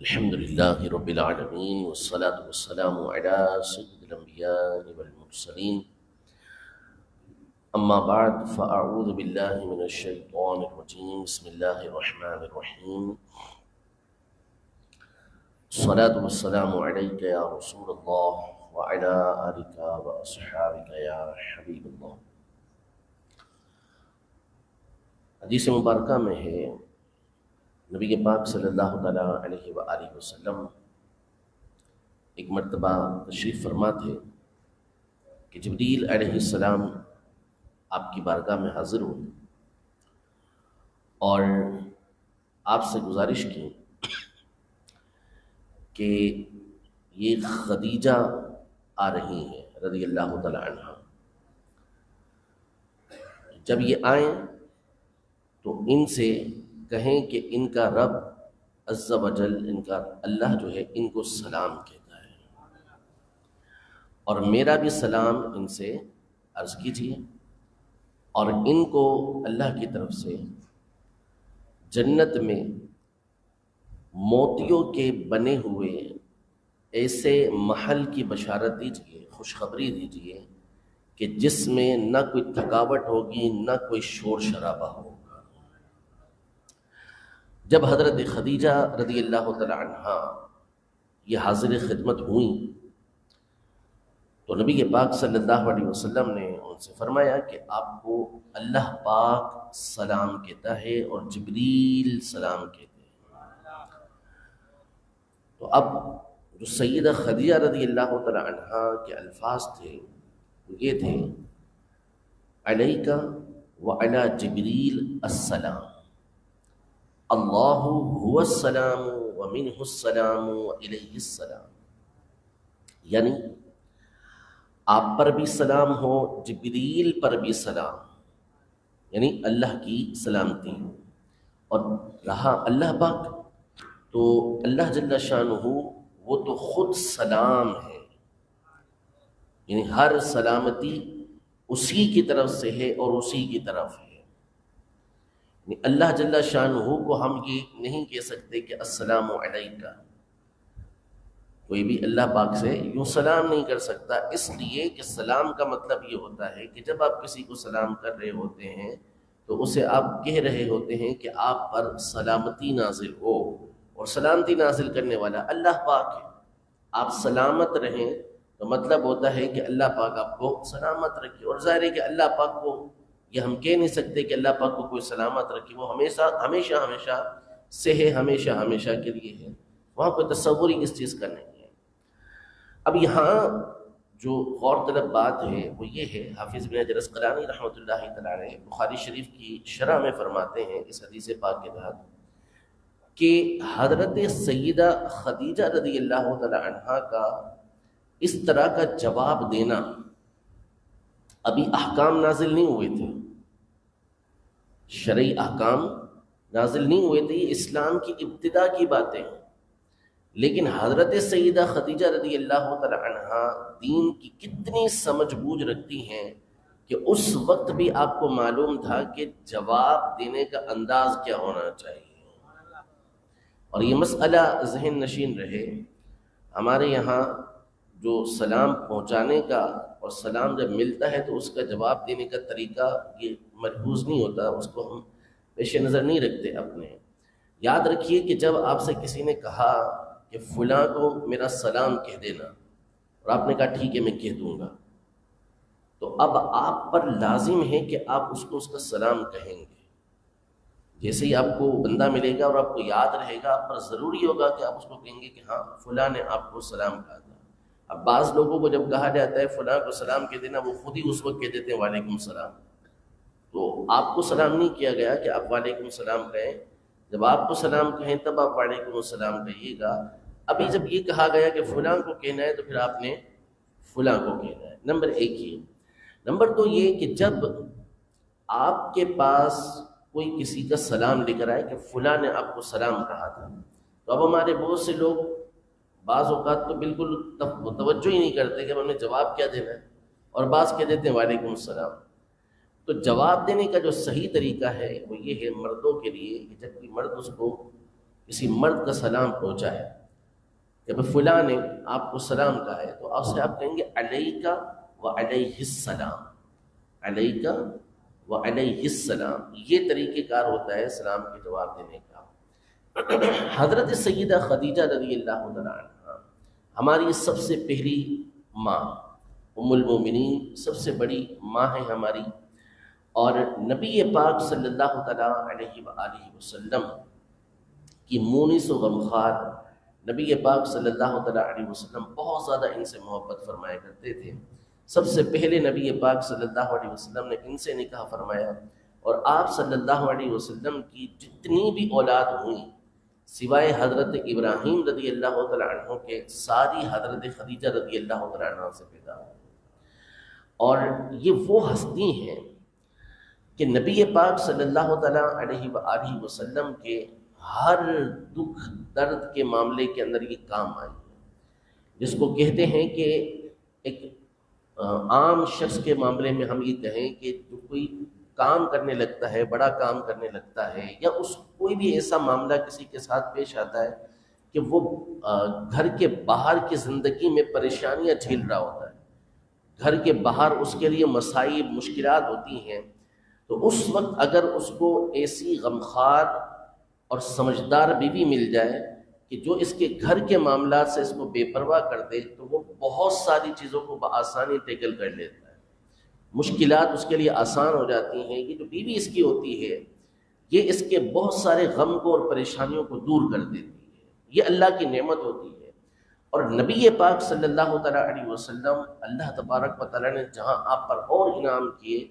الحمد لله رب العالمين والصلاة والسلام على سيد الأنبياء والمرسلين أما بعد فأعوذ بالله من الشيطان الرجيم بسم الله الرحمن الرحيم الصلاة والسلام عليك يا رسول الله وعلى آلك وأصحابك يا حبيب الله. حدیث مبارکہ میں ہے نبی پاک صلی اللہ تعالیٰ علیہ وآلہ وسلم ایک مرتبہ تشریف فرما تھے کہ جبریل علیہ السلام آپ کی بارگاہ میں حاضر ہوئے اور آپ سے گزارش کی کہ یہ خدیجہ آ رہی ہیں رضی اللہ تعالیٰ عنہ، جب یہ آئیں تو ان سے کہیں کہ ان کا رب عز و جل، ان کا اللہ جو ہے ان کو سلام کہتا ہے، اور میرا بھی سلام ان سے عرض کیجیے، اور ان کو اللہ کی طرف سے جنت میں موتیوں کے بنے ہوئے ایسے محل کی بشارت دیجیے، خوشخبری دیجیے کہ جس میں نہ کوئی تھکاوٹ ہوگی نہ کوئی شور شرابہ ہوگا۔ جب حضرت خدیجہ رضی اللہ تعالی عنہا یہ حاضر خدمت ہوئیں تو نبی پاک صلی اللہ علیہ وسلم نے ان سے فرمایا کہ آپ کو اللہ پاک سلام کہتا ہے اور جبریل سلام کہتے ہیں۔ تو اب جو سیدہ خدیجہ رضی اللہ تعالی عنہا کے الفاظ تھے وہ یہ تھے: علیک وعلی جبریل السلام، اللہ هو السلام ومنہ السلام والیہ السلام، یعنی آپ پر بھی سلام ہو، جبریل پر بھی سلام، یعنی اللہ کی سلامتی۔ اور رہا اللہ پاک، تو اللہ جل شانہ وہ تو خود سلام ہے، یعنی ہر سلامتی اسی کی طرف سے ہے اور اسی کی طرف ہے۔ اللہ جل شانہ کو ہم یہ نہیں کہہ سکتے کہ السلام علیکہ، کوئی بھی اللہ پاک سے یوں سلام نہیں کر سکتا، اس لیے کہ سلام کا مطلب یہ ہوتا ہے کہ جب آپ کسی کو سلام کر رہے ہوتے ہیں تو اسے آپ کہہ رہے ہوتے ہیں کہ آپ پر سلامتی نازل ہو، اور سلامتی نازل کرنے والا اللہ پاک ہے۔ آپ سلامت رہیں تو مطلب ہوتا ہے کہ اللہ پاک آپ کو سلامت رکھے، اور ظاہر ہے کہ اللہ پاک کو یہ ہم کہہ نہیں سکتے کہ اللہ پاک کو کوئی سلامت رکھے، وہ ہمیشہ سے ہے، ہمیشہ کے لیے ہے، وہاں کوئی تصور ہی اس چیز کا نہیں ہے۔ اب یہاں جو غور طلب بات ہے وہ یہ ہے، حافظ بن حجر عسقلانی رحمۃ اللہ تعالیٰ علیہ بخاری شریف کی شرح میں فرماتے ہیں اس حدیث پاک کے تحت کہ حضرت سیدہ خدیجہ رضی اللہ تعالیٰ عنہا کا اس طرح کا جواب دینا، ابھی احکام نازل نہیں ہوئے تھے، شرعی احکام نازل نہیں ہوئے تھے، یہ اسلام کی ابتدا کی باتیں ہیں، لیکن حضرت سیدہ خدیجہ رضی اللہ تعالی عنہا دین کی کتنی سمجھ بوجھ رکھتی ہیں کہ اس وقت بھی آپ کو معلوم تھا کہ جواب دینے کا انداز کیا ہونا چاہیے، اور یہ مسئلہ ذہن نشین رہے۔ ہمارے یہاں جو سلام پہنچانے کا اور سلام جب ملتا ہے تو اس کا جواب دینے کا طریقہ یہ ملحوظ نہیں ہوتا، اس کو ہم پیش نظر نہیں رکھتے اپنے۔ یاد رکھیے کہ جب آپ سے کسی نے کہا کہ فلاں کو میرا سلام کہہ دینا، اور آپ نے کہا ٹھیک ہے میں کہہ دوں گا، تو اب آپ پر لازم ہے کہ آپ اس کو اس کا سلام کہیں گے۔ جیسے ہی آپ کو بندہ ملے گا اور آپ کو یاد رہے گا، آپ پر ضروری ہوگا کہ آپ اس کو کہیں گے کہ ہاں فلاں نے آپ کو سلام کہا تھا۔ اب بعض لوگوں کو جب کہا جاتا ہے فلاں کو سلام کہہ دینا، وہ خود ہی اس وقت کہہ دیتے ہیں وعلیکم السلام، تو آپ کو سلام نہیں کیا گیا کہ آپ وعلیکم السلام کہیں، جب آپ کو سلام کہیں تب آپ وعلیکم السلام کہیے گا۔ ابھی جب یہ کہا گیا کہ فلاں کو کہنا ہے تو پھر آپ نے فلاں کو کہنا ہے۔ نمبر ایک یہ۔ نمبر دو یہ کہ جب آپ کے پاس کوئی کسی کا سلام لے کر آئے کہ فلاں نے آپ کو سلام کہا تھا، تو اب ہمارے بہت سے لوگ بعض اوقات تو بالکل توجہ ہی نہیں کرتے کہ ہم نے جواب کیا دینا ہے، اور بعض کہہ دیتے ہیں وعلیکم السلام۔ تو جواب دینے کا جو صحیح طریقہ ہے وہ یہ ہے مردوں کے لیے کہ جب کوئی مرد اس کو کسی مرد کا سلام پہنچا ہے کہ بھئی فلاں نے آپ کو سلام کہا ہے، تو آپ سے آپ کہیں گے علیکہ و علیہ السلام، علیکہ و علیہ السلام. یہ طریقہ کار ہوتا ہے سلام کے جواب دینے کا. حضرت سیدہ خدیجہ رضی اللہ تعالیٰ عنہ ہماری سب سے پہلی ماں، ام المومنین، سب سے بڑی ماں ہے ہماری، اور نبی پاک صلی اللہ تعالیٰ علیہ وآلہ وسلم کی مونس و غمخوار نبی پاک صلی اللہ تعالیٰ علیہ وسلم بہت زیادہ ان سے محبت فرمایا کرتے تھے. سب سے پہلے نبی پاک صلی اللہ علیہ وسلم نے ان سے نکاح فرمایا، اور آپ صلی اللہ علیہ وسلم کی جتنی بھی اولاد ہوئیں سوائے حضرت ابراہیم رضی اللہ تعالیٰ عنہ کے، ساری حضرت خدیجہ رضی اللہ تعالیٰ عنہ سے پیدا ہوئی. اور یہ وہ ہستی ہیں کہ نبی پاک صلی اللہ تعالیٰ علیہ وآلہ وسلم کے ہر دکھ درد کے معاملے کے اندر یہ کام آئی، جس کو کہتے ہیں کہ ایک عام شخص کے معاملے میں ہم یہ کہیں کہ جو کوئی کام کرنے لگتا ہے، بڑا کام کرنے لگتا ہے، یا اس کوئی بھی ایسا معاملہ کسی کے ساتھ پیش آتا ہے کہ وہ گھر کے باہر کی زندگی میں پریشانیاں جھیل رہا ہوتا ہے، گھر کے باہر اس کے لیے مصائب مشکلات ہوتی ہیں، تو اس وقت اگر اس کو ایسی غمخوار اور سمجھدار بیوی مل جائے کہ جو اس کے گھر کے معاملات سے اس کو بے پرواہ کر دے، تو وہ بہت ساری چیزوں کو بآسانی ٹیکل کر لیتا ہے، مشکلات اس کے لیے آسان ہو جاتی ہیں. یہ جو بیوی اس کی ہوتی ہے یہ اس کے بہت سارے غم کو اور پریشانیوں کو دور کر دیتی ہے، یہ اللہ کی نعمت ہوتی ہے. اور نبی پاک صلی اللہ تعالیٰ علیہ وسلم، اللہ تبارک و تعالیٰ نے جہاں آپ پر اور انعام کیے،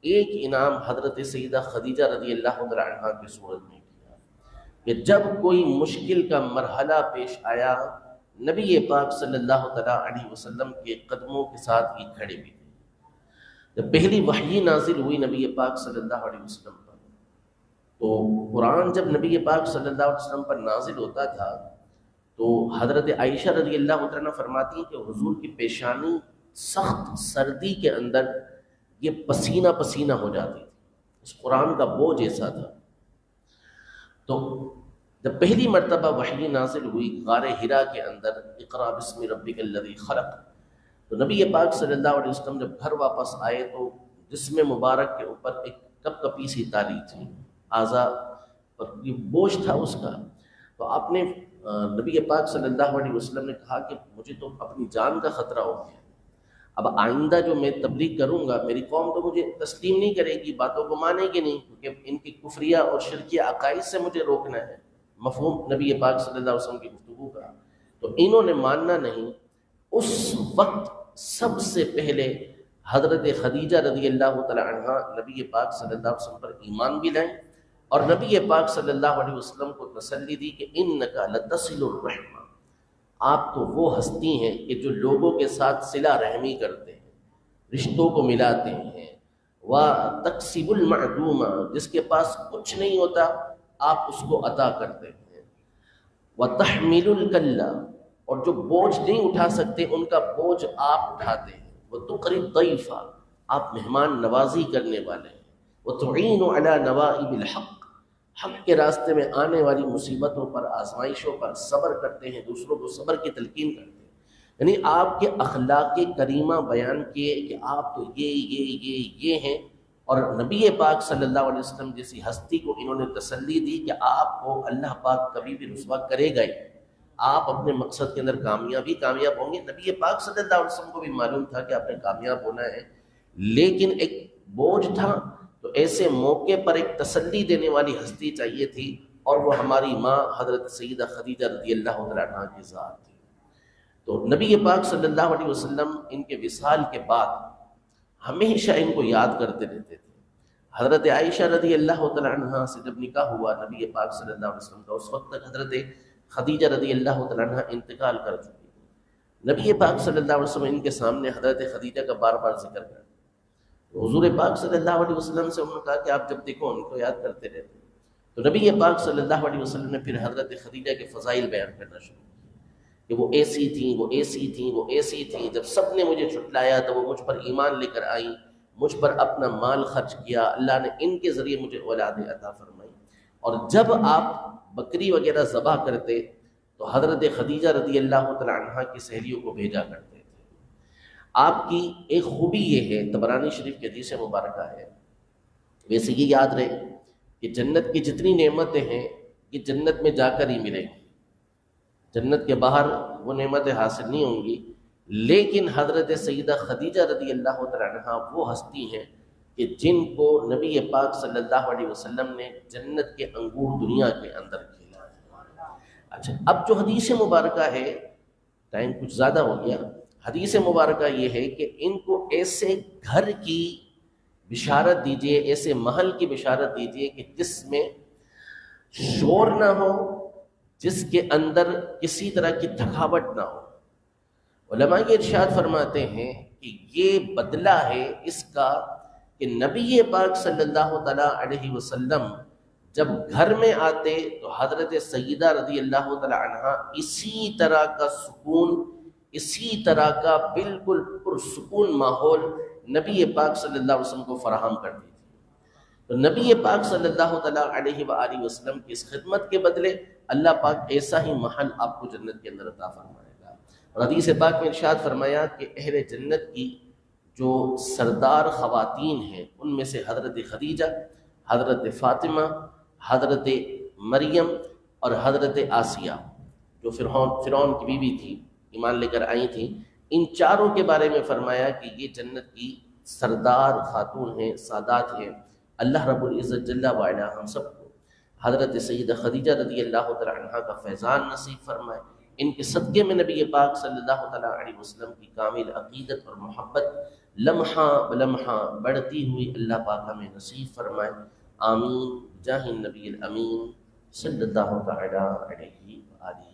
ایک انعام حضرت سیدہ خدیجہ رضی اللہ تعالیٰ عنہ کی صورت میں کیا کہ جب کوئی مشکل کا مرحلہ پیش آیا، نبی پاک صلی اللہ تعالیٰ علیہ وسلم کے قدموں کے ساتھ یہ کھڑے بھی تھے. جب پہلی وحی نازل ہوئی نبی پاک صلی اللہ علیہ وسلم پر، تو قرآن جب نبی پاک صلی اللہ علیہ وسلم پر نازل ہوتا تھا تو حضرت عائشہ رضی اللہ عنہا فرماتی ہیں کہ حضور کی پیشانی سخت سردی کے اندر یہ پسینہ پسینہ ہو جاتی تھی، اس قرآن کا بوجھ ایسا تھا. تو جب پہلی مرتبہ وحی نازل ہوئی غار حرا کے اندر، اقرأ بسم ربک الذی خلق، تو نبی پاک صلی اللہ علیہ وسلم جب گھر واپس آئے تو جسم مبارک کے اوپر ایک کپ کپی سی تاری تھی، اعضاء پر یہ بوجھ تھا اس کا. تو آپ نے نبی پاک صلی اللہ علیہ وسلم نے کہا کہ مجھے تو اپنی جان کا خطرہ ہو گیا، اب آئندہ جو میں تبلیغ کروں گا میری قوم تو مجھے تسلیم نہیں کرے گی، باتوں کو مانے گی نہیں، کیونکہ ان کی کفریہ اور شرکیہ عقائد سے مجھے روکنا ہے، مفہوم نبی پاک صلی اللہ علیہ وسلم کی گفتگو کا. تو انہوں نے ماننا نہیں. اس وقت سب سے پہلے حضرت خدیجہ رضی اللہ تعالی عنہ نبی پاک صلی اللہ علیہ وسلم پر ایمان بھی لائیں، اور نبی پاک صلی اللہ علیہ وسلم کو تسلی دی کہ انک لتصل الرحمہ، آپ تو وہ ہستی ہیں کہ جو لوگوں کے ساتھ صلہ رحمی کرتے ہیں، رشتوں کو ملاتے ہیں. وَتَكْسِبُ الْمَعْدُومَ، جس کے پاس کچھ نہیں ہوتا آپ اس کو عطا کرتے ہیں. وَتَحْمِلُ الْكَلَّ، اور جو بوجھ نہیں اٹھا سکتے ان کا بوجھ آپ اٹھاتے ہیں. وَتُقْرِي الضَّيْفَ، آپ مہمان نوازی کرنے والے ہیں. وَتُعِينُ عَلَى نَوَائِبِ الْحَقِّ، حق کے راستے میں آنے والی مصیبتوں پر، آزمائشوں پر صبر کرتے ہیں، دوسروں کو صبر کی تلقین کرتے ہیں. یعنی آپ کے اخلاق کریمہ بیان کیے کہ آپ تو یہ ہیں. اور نبی پاک صلی اللہ علیہ وسلم جیسی ہستی کو انہوں نے تسلی دی کہ آپ کو اللہ پاک کبھی بھی رسوا کرے گا ہی، آپ اپنے مقصد کے اندر کامیاب ہوں گے. نبی پاک صلی اللہ علیہ وسلم کو بھی معلوم تھا کہ آپ نے کامیاب ہونا ہے، لیکن ایک بوجھ تھا. تو ایسے موقع پر ایک تسلی دینے والی ہستی چاہیے تھی، اور وہ ہماری ماں حضرت سیدہ خدیجہ رضی اللہ عنہا کی ذات تھی. تو نبی پاک صلی اللہ علیہ وسلم ان کے وصال کے بعد ہمیشہ ان کو یاد کرتے رہتے تھے. حضرت عائشہ رضی اللہ تعالی عنہا سے جب نکاح ہوا نبی پاک صلی اللہ علیہ وسلم کا، اس وقت تک حضرت خدیجہ رضی اللہ تعالی عنہا انتقال کر چکی تھی. نبی پاک صلی اللہ علیہ وسلم ان کے سامنے حضرت خدیجہ کا بار بار ذکر کرتے. حضور پاک صلی اللہ علیہ وسلم سے انہوں نے کہا کہ آپ جب دیکھو ان کو یاد کرتے رہتے. تو نبی پاک صلی اللہ علیہ وسلم نے پھر حضرت خدیجہ کے فضائل بیان کرنا شروع کیا کہ وہ ایسی تھیں، وہ ایسی تھیں، وہ ایسی تھیں. جب سب نے مجھے جھٹلایا تو وہ مجھ پر ایمان لے کر آئیں، مجھ پر اپنا مال خرچ کیا، اللہ نے ان کے ذریعے مجھے اولاد عطا فرمائی. اور جب آپ بکری وغیرہ ذبح کرتے تو حضرت خدیجہ رضی اللہ تعالی عنہا کی سہیلیوں کو بھیجا کرتے تھے۔ آپ کی ایک خوبی یہ ہے، طبرانی شریف کی حدیث مبارکہ ہے، ویسے یہ یاد رہے کہ جنت کی جتنی نعمتیں ہیں یہ جنت میں جا کر ہی ملیں گی، جنت کے باہر وہ نعمتیں حاصل نہیں ہوں گی، لیکن حضرت سیدہ خدیجہ رضی اللہ تعالی عنہا وہ ہستی ہیں کہ جن کو نبی پاک صلی اللہ علیہ وسلم نے جنت کے انگور دنیا کے اندر کھیلا۔ اچھا، اب جو حدیث مبارکہ ہے، ٹائم کچھ زیادہ ہو گیا، حدیث مبارکہ یہ ہے کہ ان کو ایسے گھر کی بشارت دیجئے، ایسے محل کی بشارت دیجئے کہ جس میں شور نہ ہو، جس کے اندر کسی طرح کی تھکاوٹ نہ ہو۔ علماء یہ ارشاد فرماتے ہیں کہ یہ بدلہ ہے اس کا کہ نبی پاک صلی اللہ تعالیٰ علیہ وسلم جب گھر میں آتے تو حضرت سیدہ رضی اللہ تعالیٰ عنہا اسی طرح کا سکون، اسی طرح کا بالکل پرسکون ماحول نبی پاک صلی اللہ علیہ وسلم کو فراہم کر دی تھی۔ تو نبی پاک صلی اللہ تعالیٰ علیہ وآلہ وسلم کی اس خدمت کے بدلے اللہ پاک ایسا ہی محل آپ کو جنت کے اندر عطا فرمائے گا۔ اور حدیث پاک میں ارشاد فرمایا کہ اہل جنت کی جو سردار خواتین ہیں ان میں سے حضرت خدیجہ، حضرت فاطمہ، حضرت مریم اور حضرت آسیہ جو فرعون کی بیوی تھی، ایمان لے کر آئی تھیں، ان چاروں کے بارے میں فرمایا کہ یہ جنت کی سردار خاتون ہیں، سادات ہیں۔ اللہ رب العزت جل وعلا ہم سب کو حضرت سیدہ خدیجہ رضی اللہ تعالی عنہا کا فیضان نصیب فرمائے، ان کے صدقے میں نبی پاک صلی اللہ تعالی علیہ وسلم کی کامل عقیدت اور محبت لمحہ بلمحہ بڑھتی ہوئی اللہ پاک ہمیں نصیب فرمائے، آمین، جاہ النبی الامین صلی اللہ تعالی علیہ وآلہ